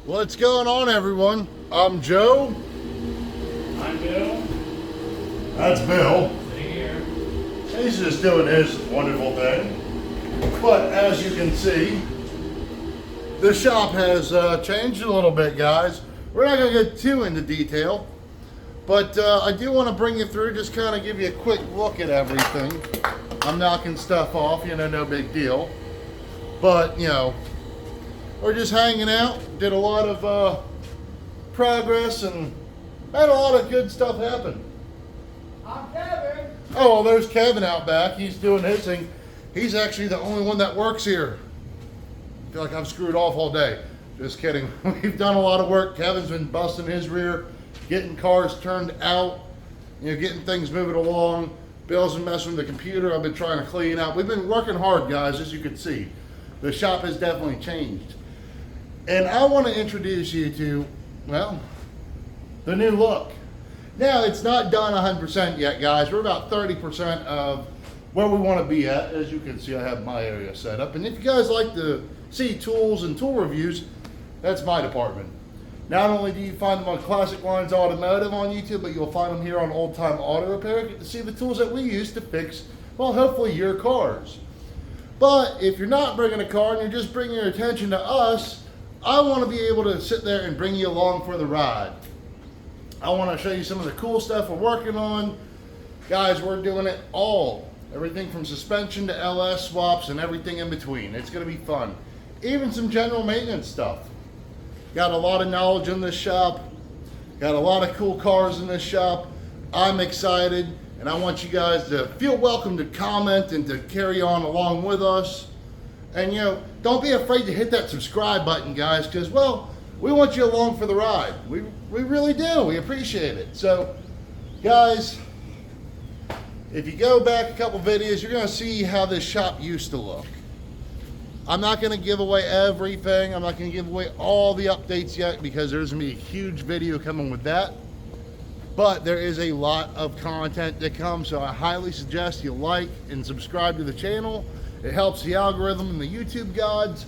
What's going on, everyone? I'm Joe. I'm Bill. That's Bill. Sitting here. He's just doing his wonderful thing. But as you can see, the shop has changed a little bit, guys. We're not going to get too into detail, but I do want to bring you through, just kind of give you a quick look at everything. I'm knocking stuff off, no big deal. But, we're just hanging out, did a lot of progress, and had a lot of good stuff happen. I'm Kevin. Oh, well, there's Kevin out back. He's doing his thing. He's actually the only one that works here. I feel like I've screwed off all day. Just kidding. We've done a lot of work. Kevin's been busting his rear, getting cars turned out, getting things moving along. Bill's been messing with the computer. I've been trying to clean out. We've been working hard, guys, as you can see. The shop has definitely changed. And I want to introduce you to, well, the new look. Now, it's not done 100% yet, guys. We're about 30% of where we want to be at. As you can see, I have my area set up. And if you guys like to see tools and tool reviews, that's my department. Not only do you find them on Classic Lines Automotive on YouTube, but you'll find them here on Old Time Auto Repair. Get to see the tools that we use to fix, well, hopefully your cars. But if you're not bringing a car and you're just bringing your attention to us, I want to be able to sit there and bring you along for the ride. I want to show you some of the cool stuff we're working on. Guys, we're doing it all. Everything from suspension to LS swaps and everything in between. It's going to be fun. Even some general maintenance stuff. Got a lot of knowledge in this shop. Got a lot of cool cars in this shop. I'm excited, and I want you guys to feel welcome to comment and to carry on along with us. And don't be afraid to hit that subscribe button, guys, because, well, we want you along for the ride. We really do. We appreciate it. So, guys, if you go back a couple videos, you're going to see how this shop used to look. I'm not going to give away everything. I'm not going to give away all the updates yet because there's going to be a huge video coming with that. But there is a lot of content to come, so I highly suggest you like and subscribe to the channel. It helps the algorithm and the YouTube gods,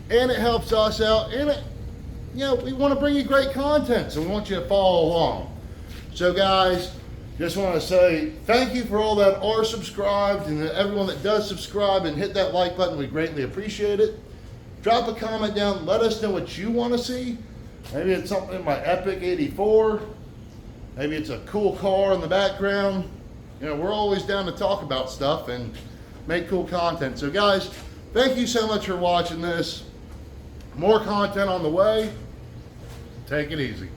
and it helps us out, and we want to bring you great content, so we want you to follow along. So guys, just want to say thank you for all that are subscribed, and everyone that does subscribe and hit that like button, we greatly appreciate it. Drop a comment down, let us know what you want to see. Maybe it's something in my Epic 84. Maybe it's a cool car in the background. We're always down to talk about stuff and make cool content. So guys, thank you so much for watching this. More content on the way. Take it easy.